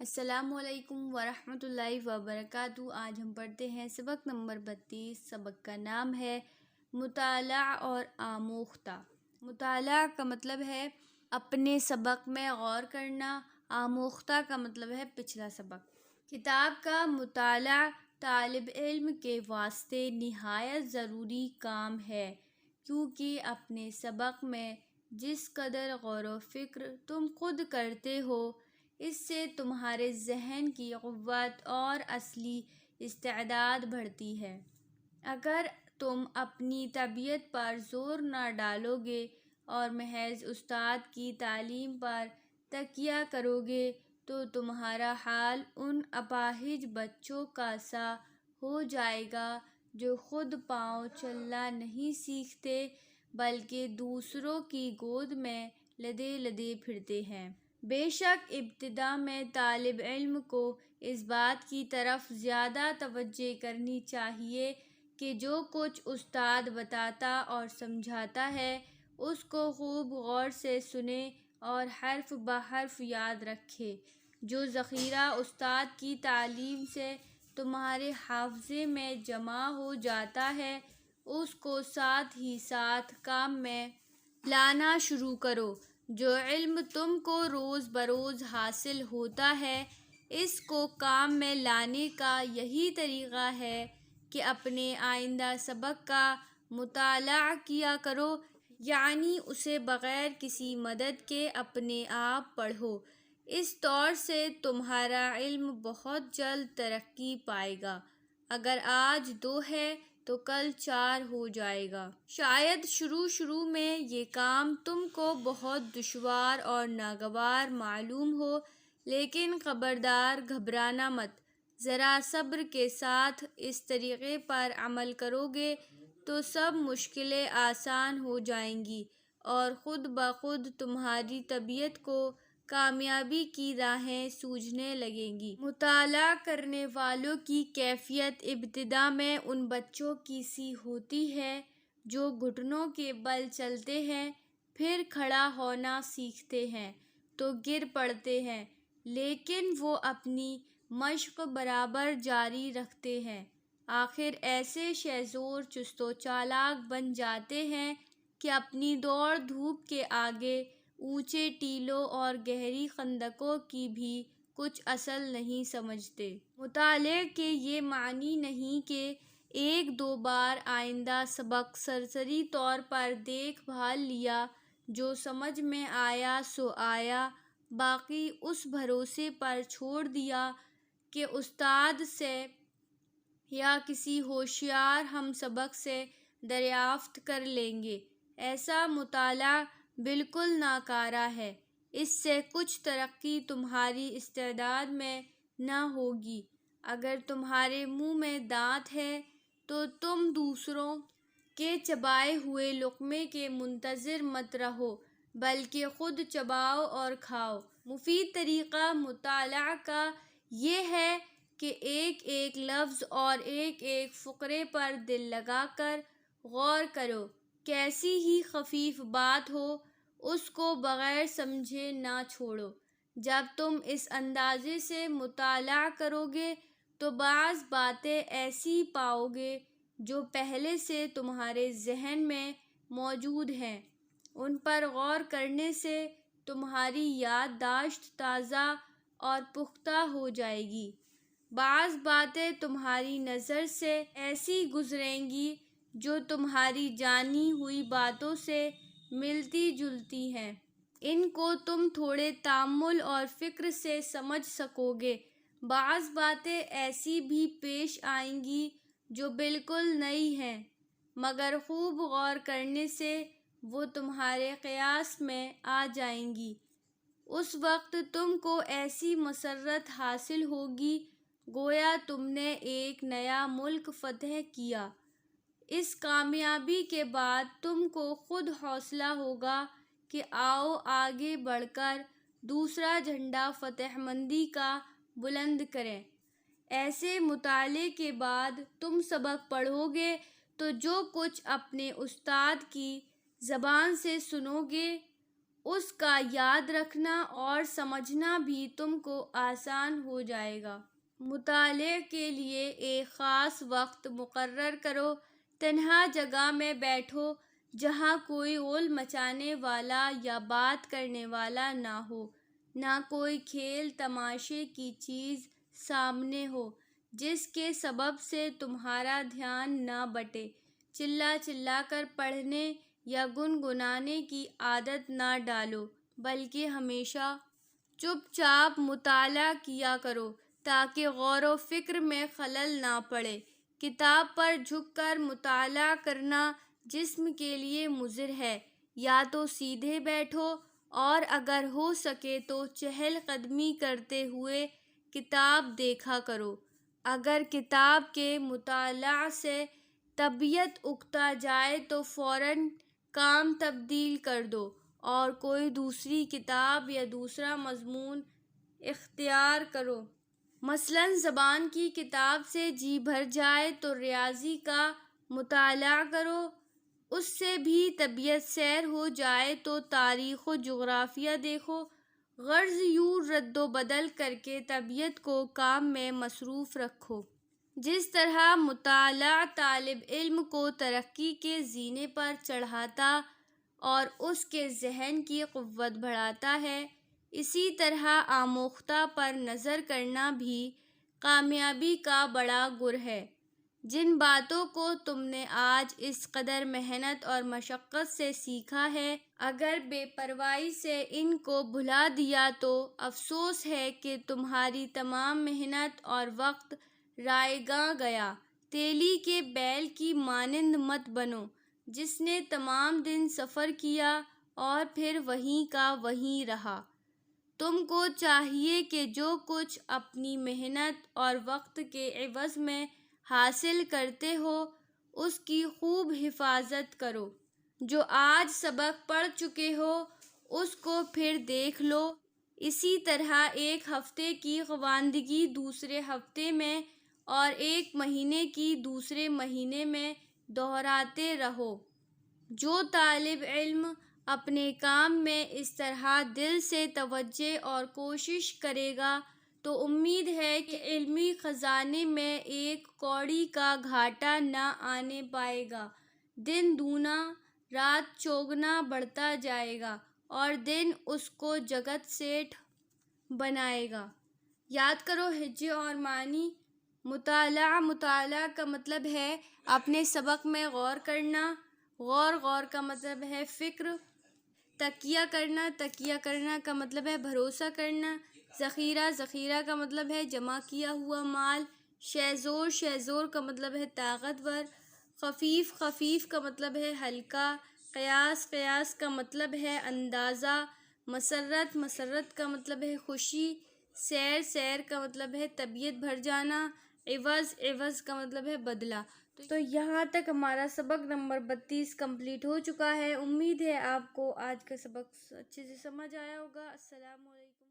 السلام علیکم ورحمۃ اللہ وبرکاتہ۔ آج ہم پڑھتے ہیں سبق نمبر 32۔ سبق کا نام ہے مطالعہ اور آموختہ۔ مطالعہ کا مطلب ہے اپنے سبق میں غور کرنا، آموختہ کا مطلب ہے پچھلا سبق۔ کتاب کا مطالعہ طالب علم کے واسطے نہایت ضروری کام ہے، کیونکہ اپنے سبق میں جس قدر غور و فکر تم خود کرتے ہو، اس سے تمہارے ذہن کی قوت اور اصلی استعداد بڑھتی ہے۔ اگر تم اپنی طبیعت پر زور نہ ڈالو گے اور محض استاد کی تعلیم پر تکیہ کرو گے تو تمہارا حال ان اپاہج بچوں کا سا ہو جائے گا جو خود پاؤں چلنا نہیں سیکھتے بلکہ دوسروں کی گود میں لدے لدے پھرتے ہیں۔ بے شک ابتدا میں طالب علم کو اس بات کی طرف زیادہ توجہ کرنی چاہیے کہ جو کچھ استاد بتاتا اور سمجھاتا ہے اس کو خوب غور سے سنے اور حرف بحرف یاد رکھے۔ جو ذخیرہ استاد کی تعلیم سے تمہارے حافظے میں جمع ہو جاتا ہے اس کو ساتھ ہی ساتھ کام میں لانا شروع کرو۔ جو علم تم کو روز بروز حاصل ہوتا ہے اس کو کام میں لانے کا یہی طریقہ ہے کہ اپنے آئندہ سبق کا مطالعہ کیا کرو، یعنی اسے بغیر کسی مدد کے اپنے آپ پڑھو۔ اس طور سے تمہارا علم بہت جلد ترقی پائے گا۔ اگر آج 2 ہے تو کل 4 ہو جائے گا۔ شاید شروع میں یہ کام تم کو بہت دشوار اور ناگوار معلوم ہو، لیکن خبردار گھبرانا مت۔ ذرا صبر کے ساتھ اس طریقے پر عمل کرو گے تو سب مشکلیں آسان ہو جائیں گی اور خود بخود تمہاری طبیعت کو کامیابی کی راہیں سوجھنے لگیں گی۔ مطالعہ کرنے والوں کی کیفیت ابتدا میں ان بچوں کی سی ہوتی ہے جو گھٹنوں کے بل چلتے ہیں، پھر کھڑا ہونا سیکھتے ہیں تو گر پڑتے ہیں، لیکن وہ اپنی مشق برابر جاری رکھتے ہیں۔ آخر ایسے شہزور چست و چالاک بن جاتے ہیں کہ اپنی دوڑ دھوپ کے آگے اونچے ٹیلوں اور گہری خندقوں کی بھی کچھ اصل نہیں سمجھتے۔ مطالعے کے یہ معنی نہیں کہ 1-2 بار آئندہ سبق سرسری طور پر دیکھ بھال لیا، جو سمجھ میں آیا سو آیا، باقی اس بھروسے پر چھوڑ دیا کہ استاد سے یا کسی ہوشیار ہم سبق سے دریافت کر لیں گے۔ ایسا مطالعہ بالکل ناکارہ ہے۔ اس سے کچھ ترقی تمہاری استعداد میں نہ ہوگی۔ اگر تمہارے منہ میں دانت ہے تو تم دوسروں کے چبائے ہوئے لقمے کے منتظر مت رہو بلکہ خود چباؤ اور کھاؤ۔ مفید طریقہ مطالعہ کا یہ ہے کہ ایک ایک لفظ اور ایک ایک فقرے پر دل لگا کر غور کرو۔ کیسی ہی خفیف بات ہو اس کو بغیر سمجھے نہ چھوڑو۔ جب تم اس اندازے سے مطالعہ کرو گے تو بعض باتیں ایسی پاؤ گے جو پہلے سے تمہارے ذہن میں موجود ہیں۔ ان پر غور کرنے سے تمہاری یادداشت تازہ اور پختہ ہو جائے گی۔ بعض باتیں تمہاری نظر سے ایسی گزریں گی جو تمہاری جانی ہوئی باتوں سے ملتی جلتی ہیں۔ ان کو تم تھوڑے تأمل اور فکر سے سمجھ سکو گے۔ بعض باتیں ایسی بھی پیش آئیں گی جو بالکل نئی ہیں، مگر خوب غور کرنے سے وہ تمہارے قیاس میں آ جائیں گی۔ اس وقت تم کو ایسی مسرت حاصل ہوگی گویا تم نے ایک نیا ملک فتح کیا۔ اس کامیابی کے بعد تم کو خود حوصلہ ہوگا کہ آؤ آگے بڑھ کر دوسرا جھنڈا فتح مندی کا بلند کریں۔ ایسے مطالعے کے بعد تم سبق پڑھو گے تو جو کچھ اپنے استاد کی زبان سے سنو گے اس کا یاد رکھنا اور سمجھنا بھی تم کو آسان ہو جائے گا۔ مطالعے کے لیے ایک خاص وقت مقرر کرو۔ تنہا جگہ میں بیٹھو جہاں کوئی غل مچانے والا یا بات کرنے والا نہ ہو، نہ کوئی کھیل تماشے کی چیز سامنے ہو جس کے سبب سے تمہارا دھیان نہ بٹے۔ چلا چلا کر پڑھنے یا گنگنانے کی عادت نہ ڈالو، بلکہ ہمیشہ چپ چاپ مطالعہ کیا کرو تاکہ غور و فکر میں خلل نہ پڑے۔ کتاب پر جھک کر مطالعہ کرنا جسم کے لیے مضر ہے۔ یا تو سیدھے بیٹھو اور اگر ہو سکے تو چہل قدمی کرتے ہوئے کتاب دیکھا کرو۔ اگر کتاب کے مطالعہ سے طبیعت اکتا جائے تو فوراً کام تبدیل کر دو اور کوئی دوسری کتاب یا دوسرا مضمون اختیار کرو۔ مثلاً زبان کی کتاب سے جی بھر جائے تو ریاضی کا مطالعہ کرو، اس سے بھی طبیعت سیر ہو جائے تو تاریخ و جغرافیہ دیکھو۔ غرض یوں رد و بدل کر کے طبیعت کو کام میں مصروف رکھو۔ جس طرح مطالعہ طالب علم کو ترقی کے زینے پر چڑھاتا اور اس کے ذہن کی قوت بڑھاتا ہے، اسی طرح آموختہ پر نظر کرنا بھی کامیابی کا بڑا گر ہے۔ جن باتوں کو تم نے آج اس قدر محنت اور مشقت سے سیکھا ہے، اگر بے پرواہی سے ان کو بھلا دیا تو افسوس ہے کہ تمہاری تمام محنت اور وقت رائیگاں گیا۔ تیلی کے بیل کی مانند مت بنو جس نے تمام دن سفر کیا اور پھر وہیں کا وہیں رہا۔ تم کو چاہیے کہ جو کچھ اپنی محنت اور وقت کے عوض میں حاصل کرتے ہو اس کی خوب حفاظت کرو۔ جو آج سبق پڑھ چکے ہو اس کو پھر دیکھ لو۔ اسی طرح ایک ہفتے کی خواندگی دوسرے ہفتے میں اور ایک مہینے کی دوسرے مہینے میں دہراتے رہو۔ جو طالب علم اپنے کام میں اس طرح دل سے توجہ اور کوشش کرے گا تو امید ہے کہ علمی خزانے میں ایک کوڑی کا گھاٹا نہ آنے پائے گا۔ دن دونا رات چوگنا بڑھتا جائے گا اور دن اس کو جگت سیٹھ بنائے گا۔ یاد کرو ہجے اور معنی۔ مطالعہ کا مطلب ہے اپنے سبق میں غور کرنا۔ غور کا مطلب ہے فکر۔ تکیہ کرنا کا مطلب ہے بھروسہ کرنا۔ ذخیرہ کا مطلب ہے جمع کیا ہوا مال۔ شیزور کا مطلب ہے طاقتور۔ خفیف کا مطلب ہے ہلکا۔ قیاس کا مطلب ہے اندازہ۔ مسرت کا مطلب ہے خوشی۔ سیر کا مطلب ہے طبیعت بھر جانا۔ عوض کا مطلب ہے بدلہ۔ تو یہاں تک ہمارا سبق نمبر 32 کمپلیٹ ہو چکا ہے۔ امید ہے آپ کو آج کا سبق اچھے سے سمجھ آیا ہوگا۔ السلام علیکم۔